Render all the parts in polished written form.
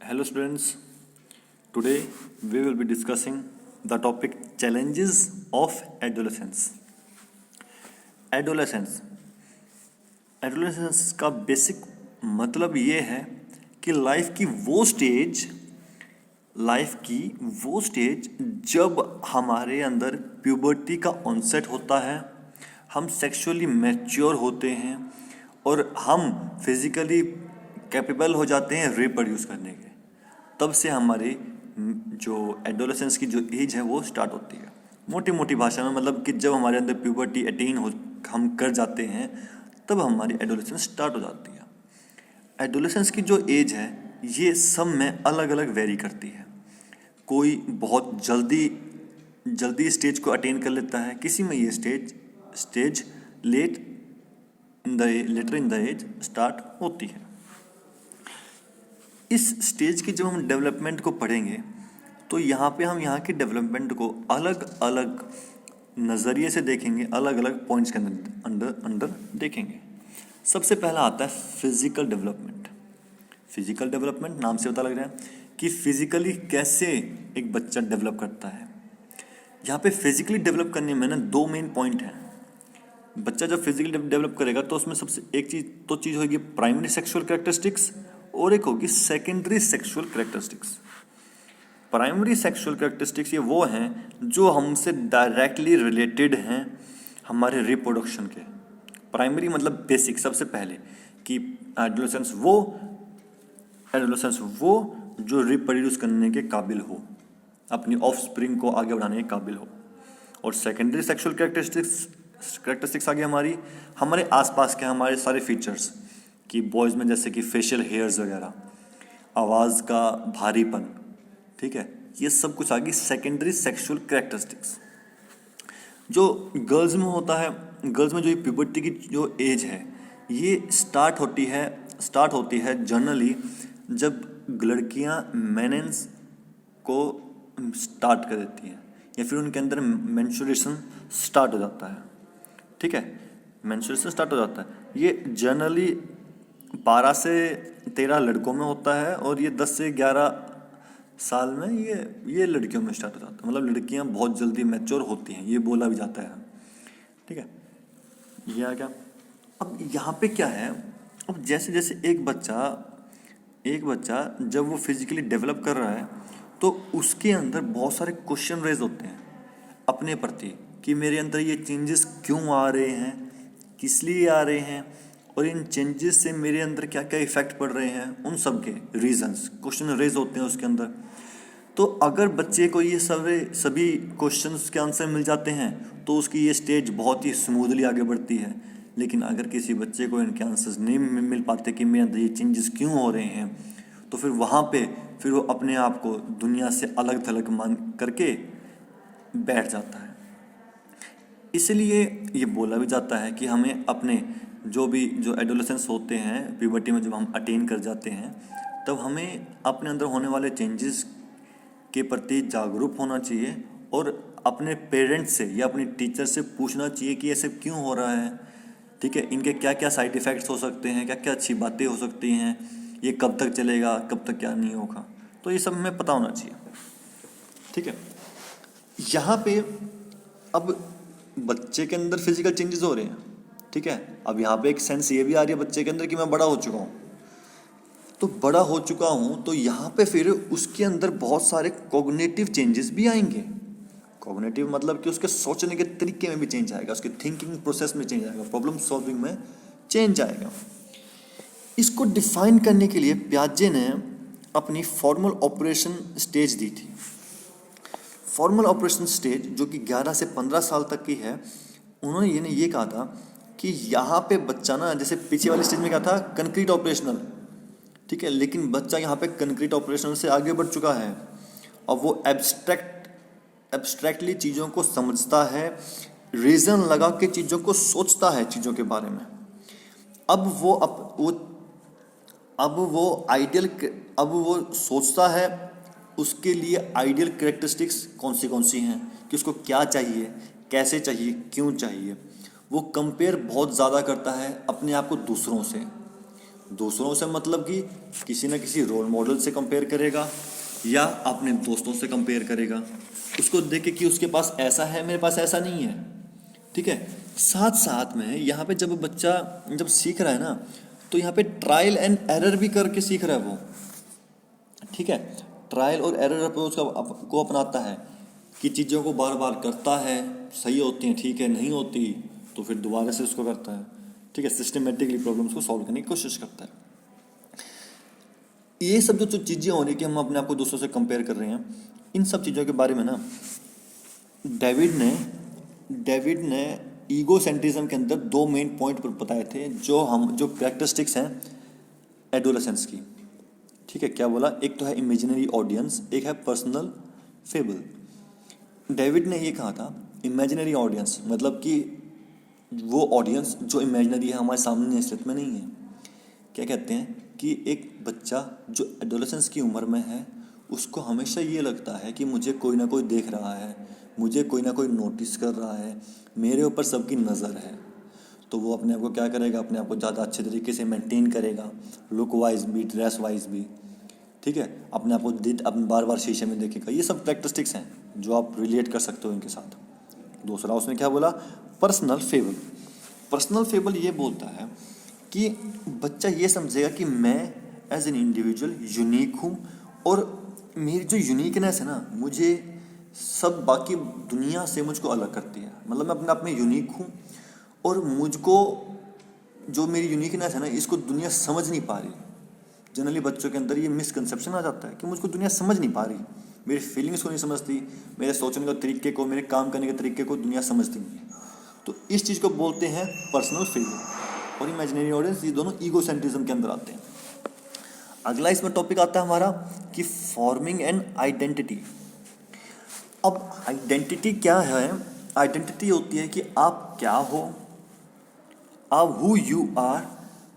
Hello students, today we will be discussing the topic challenges of adolescence. Adolescence adolescence का basic मतलब ये है कि लाइफ की वो स्टेज जब हमारे अंदर प्यूबर्टी का ऑनसेट होता है, हम सेक्सुअली मैच्योर होते हैं और हम फिजिकली कैपेबल हो जाते हैं रिप्रोड्यूस करने के। तब से हमारी जो एडोलेसेंस की जो एज है वो स्टार्ट होती है। मोटी मोटी भाषा में मतलब कि जब हमारे अंदर प्यूबर्टी अटेन हो हम कर जाते हैं तब हमारी एडोलेसेंस स्टार्ट हो जाती है। एडोलेसेंस की जो एज है ये सब में अलग अलग वेरी करती है। कोई बहुत जल्दी स्टेज को अटेन कर लेता है, किसी में ये stage later in the age start होती है। इस स्टेज की जब हम डेवलपमेंट को पढ़ेंगे तो यहाँ पे हम यहाँ की डेवलपमेंट को अलग अलग नज़रिए से देखेंगे, अलग अलग पॉइंट्स के अंदर देखेंगे। सबसे पहला आता है फिजिकल डेवलपमेंट। फिजिकल डेवलपमेंट नाम से पता लग रहा है कि फिजिकली कैसे एक बच्चा डेवलप करता है। यहाँ पे फिजिकली डेवलप करने में ना दो मेन पॉइंट हैं। बच्चा जब फिजिकली डेवलप करेगा तो उसमें सबसे एक चीज़ होगी प्राइमरी सेक्सुअल कैरेक्टरिस्टिक्स और एक होगी secondary sexual characteristics. Primary sexual characteristics ये वो हैं जो हमसे डायरेक्टली रिलेटेड हैं हमारे रिप्रोडक्शन के। प्राइमरी मतलब बेसिक, सबसे पहले कि एडोलेसेंस वो जो रिप्रोड्यूस करने के काबिल हो, अपनी ऑफस्प्रिंग को आगे बढ़ाने के काबिल हो। और सेकेंडरी सेक्सुअल कैरेक्टरिस्टिक्स आगे हमारे आसपास के हमारे सारे फीचर्स कि बॉयज़ में जैसे कि फेशियल हेयर्स वगैरह, आवाज़ का भारीपन, ठीक है, ये सब कुछ आगे सेकेंडरी सेक्सुअल कैरेक्टरिस्टिक्स। जो गर्ल्स में होता है, गर्ल्स में जो ये प्यूबर्टी की जो एज है ये स्टार्ट होती है जनरली जब लड़कियां मेंसेस को स्टार्ट कर देती हैं या फिर उनके अंदर मेंस्ट्रुएशन स्टार्ट हो जाता है। ठीक है, मेंस्ट्रुएशन स्टार्ट हो जाता है। ये जनरली 12 से 13 लड़कों में होता है और ये 10 से 11 साल में ये लड़कियों में स्टार्ट हो जाता है। मतलब लड़कियां बहुत जल्दी मैच्योर होती हैं, ये बोला भी जाता है। ठीक है, ये आ गया। अब यहाँ पे क्या है, अब जैसे जैसे एक बच्चा जब वो फिजिकली डेवलप कर रहा है तो उसके अंदर बहुत सारे क्वेश्चन रेज होते हैं अपने प्रति कि मेरे अंदर ये चेंजेस क्यों आ रहे हैं, किस लिए आ रहे हैं और इन चेंजेस से मेरे अंदर क्या क्या इफेक्ट पड़ रहे हैं, उन सब के रीजंस क्वेश्चन रेज होते हैं उसके अंदर। तो अगर बच्चे को ये सभी क्वेश्चंस के आंसर मिल जाते हैं तो उसकी ये स्टेज बहुत ही स्मूथली आगे बढ़ती है। लेकिन अगर किसी बच्चे को इनके आंसर्स नहीं मिल पाते कि मेरे अंदर ये चेंजेस क्यों हो रहे हैं, तो फिर वहाँ पे वो अपने आप को दुनिया से अलग थलग मान करके बैठ जाता है। इसलिए ये बोला भी जाता है कि हमें अपने जो एडोलेसेंस होते हैं, प्यूबर्टी में जब हम अटेन कर जाते हैं तब हमें अपने अंदर होने वाले चेंजेस के प्रति जागरूक होना चाहिए और अपने पेरेंट्स से या अपने टीचर से पूछना चाहिए कि ऐसे क्यों हो रहा है। ठीक है, इनके क्या क्या साइड इफ़ेक्ट्स हो सकते हैं, क्या क्या अच्छी बातें हो सकती हैं, ये कब तक चलेगा, कब तक क्या नहीं होगा, तो ये सब हमें पता होना चाहिए। ठीक है, यहाँ पे अब बच्चे के अंदर फिजिकल चेंजेस हो रहे हैं। ठीक है, अब यहाँ पे एक सेंस ये भी आ रही है बच्चे के अंदर कि मैं बड़ा हो चुका हूँ। तो बड़ा हो चुका हूँ तो यहाँ पे फिर उसके अंदर बहुत सारे कॉग्निटिव चेंजेस भी आएंगे। कॉग्निटिव मतलब कि उसके सोचने के तरीके में भी चेंज आएगा, उसके थिंकिंग प्रोसेस में चेंज आएगा, प्रॉब्लम सॉल्विंग में चेंज आएगा। इसको डिफाइन करने के लिए पियाजे ने अपनी फॉर्मल ऑपरेशन स्टेज दी थी। फॉर्मल ऑपरेशन स्टेज जो कि 11 से 15 साल तक की है, उन्होंने ये कहा था कि यहाँ पे बच्चा ना, जैसे पीछे वाली स्टेज में क्या था, कंक्रीट ऑपरेशनल, ठीक है, लेकिन बच्चा यहाँ पे कंक्रीट ऑपरेशनल से आगे बढ़ चुका है और वो एब्स्ट्रैक्टली चीज़ों को समझता है, रीज़न लगा के चीज़ों को सोचता है चीज़ों के बारे में। अब वो सोचता है, उसके लिए आइडियल कैरेक्टरिस्टिक्स कौन सी हैं कि उसको क्या चाहिए, कैसे चाहिए, क्यों चाहिए। वो कंपेयर बहुत ज़्यादा करता है अपने आप को दूसरों से। दूसरों से मतलब कि किसी न किसी रोल मॉडल से कंपेयर करेगा या अपने दोस्तों से कंपेयर करेगा, उसको देख के कि उसके पास ऐसा है, मेरे पास ऐसा नहीं है। ठीक है, साथ साथ में यहाँ पे जब बच्चा जब सीख रहा है ना, तो यहाँ पे ट्रायल एंड एरर भी करके सीख रहा है वो। ठीक है, ट्रायल और एरर अप्रोच को अपनाता है कि चीज़ों को बार बार करता है, सही होती हैं ठीक है, नहीं होती तो फिर दोबारा से उसको करता है। ठीक है, सिस्टमेटिकली प्रॉब्लम्स को सॉल्व करने की कोशिश करता है। ये सब जो चीज़ें हो रही कि हम अपने आप को दूसरों से कंपेयर कर रहे हैं, इन सब चीज़ों के बारे में ना डेविड ने ईगो सेंट्रिज्म के अंदर 2 मेन पॉइंट बताए थे, जो कैरेक्टरिस्टिक्स हैं एडोलेसेंस की। ठीक है, क्या बोला? एक तो है इमेजिनरी ऑडियंस, एक है पर्सनल फेबल। डेविड ने ये कहा था इमेजिनरी ऑडियंस मतलब कि वो ऑडियंस जो इमेजिनरी है, हमारे सामने अस्तित्व में नहीं है। क्या कहते हैं कि एक बच्चा जो एडोलेसेंस की उम्र में है, उसको हमेशा ये लगता है कि मुझे कोई ना कोई देख रहा है, मुझे कोई ना कोई नोटिस कर रहा है, मेरे ऊपर सबकी नज़र है। तो वो अपने आप को क्या करेगा, अपने आप को ज़्यादा अच्छे तरीके से मेंटेन करेगा, लुक वाइज भी, ड्रेस वाइज भी। ठीक है, अपने आप को अपने बार बार शीशे में देखेगा। ये सब कैरेक्टरिस्टिक्स हैं जो आप रिलेट कर सकते हो इनके साथ। दूसरा उसने क्या बोला? Personal fable. पर्सनल फेबल ये बोलता है कि बच्चा ये समझेगा कि मैं एज एन इंडिविजुअल यूनिक हूँ, और मेरी जो यूनिकनेस है ना, मुझे सब बाकी दुनिया से मुझको अलग करती है। मतलब मैं अपने आप में यूनिक हूँ, और मुझको जो मेरी यूनिकनेस है ना, इसको दुनिया समझ नहीं पा रही। जनरली बच्चों के अंदर ये मिसकंसेप्शन आ जाता है कि मुझको दुनिया समझ नहीं पा रही, मेरी फीलिंग्स को नहीं समझती, मेरे सोचने के तरीके को, मेरे काम करने के तरीके को दुनिया समझती नहीं है। तो इस चीज़ को बोलते हैं पर्सनल फेबल। और इमेजिनरी ऑडियंस, ये दोनों ईगो सेंट्रिज्म के अंदर आते हैं। अगला इसमें टॉपिक आता है हमारा कि फॉर्मिंग एन आइडेंटिटी। अब आइडेंटिटी क्या है? आइडेंटिटी होती है कि आप क्या हो, आप who you are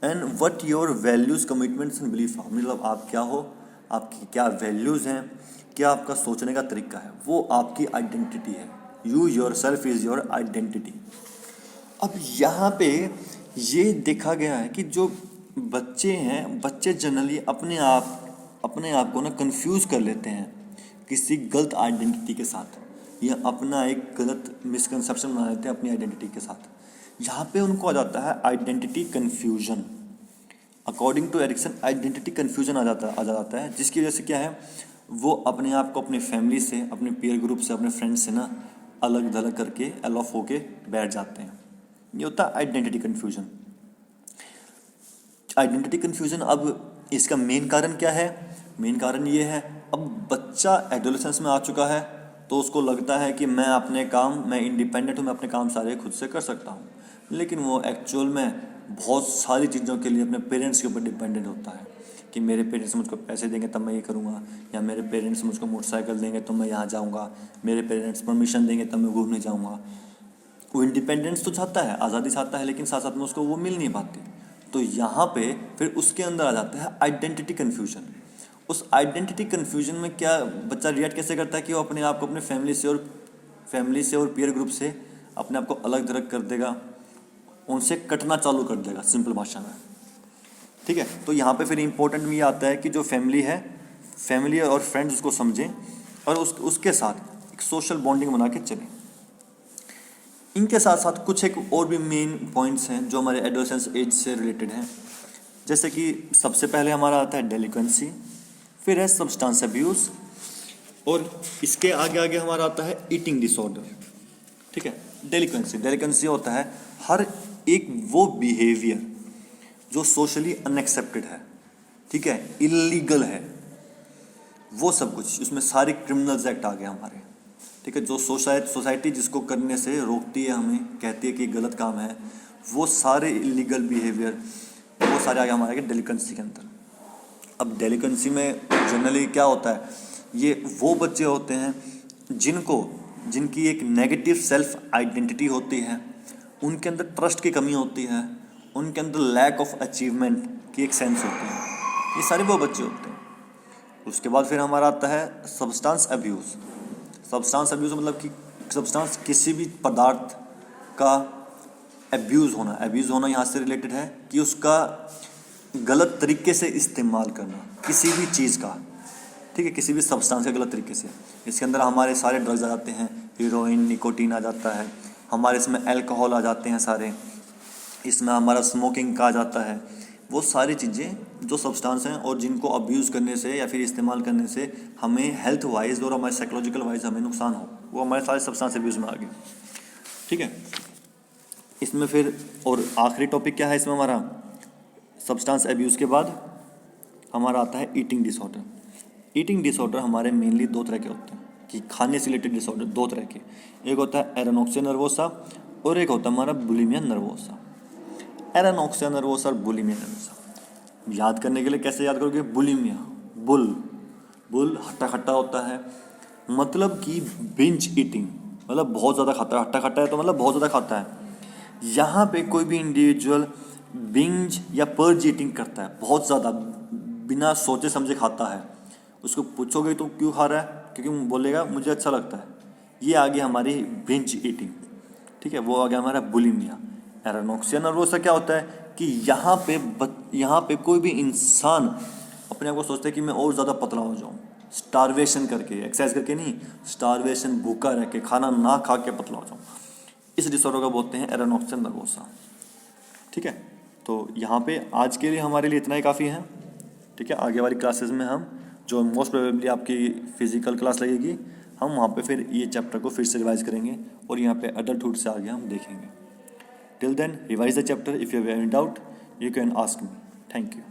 and what your values, commitments and belief. मतलब आप क्या हो, आपकी क्या वैल्यूज़ हैं, क्या आपका सोचने का तरीका है, वो आपकी आइडेंटिटी है। You your self is your identity. अब यहाँ पे ये देखा गया है कि जो बच्चे हैं, बच्चे जनरली अपने आप को ना कंफ्यूज कर लेते हैं किसी गलत आइडेंटिटी के साथ, या अपना एक गलत मिसकंसेप्शन बना लेते हैं अपनी आइडेंटिटी के साथ। यहाँ पे उनको आ जाता है identity confusion. According to Erikson, identity confusion आ जाता है, जिसकी वजह से क्या है, वो अपने आप को अपनी फैमिली से, अपने पीयर ग्रुप से, अपने फ्रेंड से ना अलग थलग करके अलॉफ होके बैठ जाते हैं। ये होता है आइडेंटिटी कन्फ्यूजन। आइडेंटिटी कन्फ्यूजन, अब इसका मेन कारण क्या है? मेन कारण ये है, अब बच्चा एडोलेसेंस में आ चुका है, तो उसको लगता है कि मैं इंडिपेंडेंट हूँ, मैं अपने काम सारे खुद से कर सकता हूँ। लेकिन वो एक्चुअल में बहुत सारी चीज़ों के लिए अपने पेरेंट्स के ऊपर डिपेंडेंट होता है कि मेरे पेरेंट्स मुझको पैसे देंगे तब मैं ये करूँगा, या मेरे पेरेंट्स मुझको मोटरसाइकिल देंगे तो मैं यहाँ जाऊँगा, मेरे पेरेंट्स परमिशन देंगे तब मैं घूमने जाऊँगा। वो इंडिपेंडेंस तो चाहता है, आज़ादी चाहता है, लेकिन साथ साथ में उसको वो मिल नहीं पाती। तो यहाँ पे फिर उसके अंदर आ जाता है आइडेंटिटी कन्फ्यूजन। उस आइडेंटिटी कन्फ्यूजन में क्या बच्चा रिएक्ट कैसे करता है कि वो अपने आप को अपने फैमिली से और पीयर ग्रुप से अपने आप को अलग थलग कर देगा, उनसे कटना चालू कर देगा, सिंपल भाषा में। ठीक है, तो यहाँ पे फिर इम्पोर्टेंट में ये आता है कि जो फैमिली और फ्रेंड्स उसको समझें और उसके साथ एक सोशल बॉन्डिंग बना के चलें। इनके साथ साथ कुछ एक और भी मेन पॉइंट्स हैं जो हमारे एडोलेसेंस एज से रिलेटेड हैं। जैसे कि सबसे पहले हमारा आता है डेलिक्वेंसी, फिर है सब्सटेंस अब्यूज़, और इसके आगे आगे हमारा आता है ईटिंग डिसऑर्डर। ठीक है, डेलिक्वेंसी होता है हर एक वो बिहेवियर जो सोशली अनएक्सेप्टेड है, ठीक है, इलीगल है, वो सब कुछ उसमें सारे क्रिमिनल्स एक्ट आ गए हमारे। ठीक है, जो सोसाइटी जिसको करने से रोकती है, हमें कहती है कि गलत काम है, वो सारे इलीगल बिहेवियर वो सारे आ गए हमारे डेलिक्वेंसी के अंदर। अब डेलिक्वेंसी में जनरली क्या होता है, ये वो बच्चे होते हैं जिनकी एक नेगेटिव सेल्फ आइडेंटिटी होती है, उनके अंदर ट्रस्ट की कमी होती है, उनके अंदर लैक ऑफ अचीवमेंट की एक सेंस होती है। ये सारे वो बच्चे होते हैं। उसके बाद फिर हमारा आता है सब्सटेंस अब्यूज़। सब्सटेंस अब्यूज़ मतलब कि सब्सटेंस किसी भी पदार्थ का अब्यूज़ होना यहाँ से रिलेटेड है कि उसका गलत तरीके से इस्तेमाल करना किसी भी चीज़ का, ठीक है, किसी भी सब्सटेंस का गलत तरीके से। इसके अंदर हमारे सारे ड्रग्स आ जाते हैं, हीरोइन, निकोटीन आ जाता है, हमारे इसमें अल्कोहल आ जाते हैं सारे, इसमें हमारा स्मोकिंग का आ जाता है। वो सारी चीज़ें जो सब्सटेंस हैं और जिनको अब्यूज़ करने से या फिर इस्तेमाल करने से हमें हेल्थ वाइज और हमारे साइकोलॉजिकल वाइज हमें नुकसान हो, वो हमारे सारे सब्सटेंस अब्यूज़ में आ गए, ठीक है। इसमें फिर और आखिरी टॉपिक क्या है इसमें हमारा, सब्सटेंस अब्यूज़ के बाद हमारा आता है ईटिंग डिसऑर्डर। ईटिंग डिसऑर्डर हमारे मेनली दो तरह के होते हैं, कि खाने से रिलेटेड डिसऑर्डर दो तरह के, एक होता है एरेनोक्सिया नर्वोसा और एक होता है हमारा बुलिमिया नर्वोसा। एरेनोक्सिया नर्वोसा और बुलिमिया नर्वोसा याद करने के लिए कैसे याद करोगे, बुलिमिया, बुल हट्टा खट्टा होता है, मतलब कि बिंज ईटिंग, मतलब बहुत ज़्यादा खाता है, हट्टा खट्टा है तो मतलब बहुत ज़्यादा खाता है। यहाँ पे कोई भी इंडिविजुअल बिंज या पर्ज ईटिंग करता है, बहुत ज़्यादा बिना सोचे समझे खाता है, उसको पूछोगे तो क्यों खा रहा है, क्योंकि बोलेगा मुझे अच्छा लगता है, ये आ गया हमारी बिंज ईटिंग, ठीक है, वो आ गया हमारा बुलिमिया। एरेनोक्सिया नर्वोसा क्या होता है कि यहाँ पे कोई भी इंसान अपने आप को सोचता है कि मैं और ज़्यादा पतला हो जाऊँ, स्टारवेशन करके, एक्सरसाइज करके नहीं, स्टारवेशन, भूखा रह के, खाना ना खा के पतला हो जाऊँ, इस डिसऑर्डर को बोलते हैं एरेनोक्सिया नर्वोसा, ठीक है। तो यहाँ पे आज के लिए हमारे लिए इतना ही काफ़ी है, ठीक है। आगे वाली क्लासेस में हम जो मोस्ट प्रोबेबली आपकी फिजिकल क्लास लगेगी, हम वहाँ पे फिर ये चैप्टर को फिर से रिवाइज करेंगे और यहाँ पे अडल्टहुड से आगे हम देखेंगे। Till then revise the chapter, if you have any doubt you can ask me. Thank you.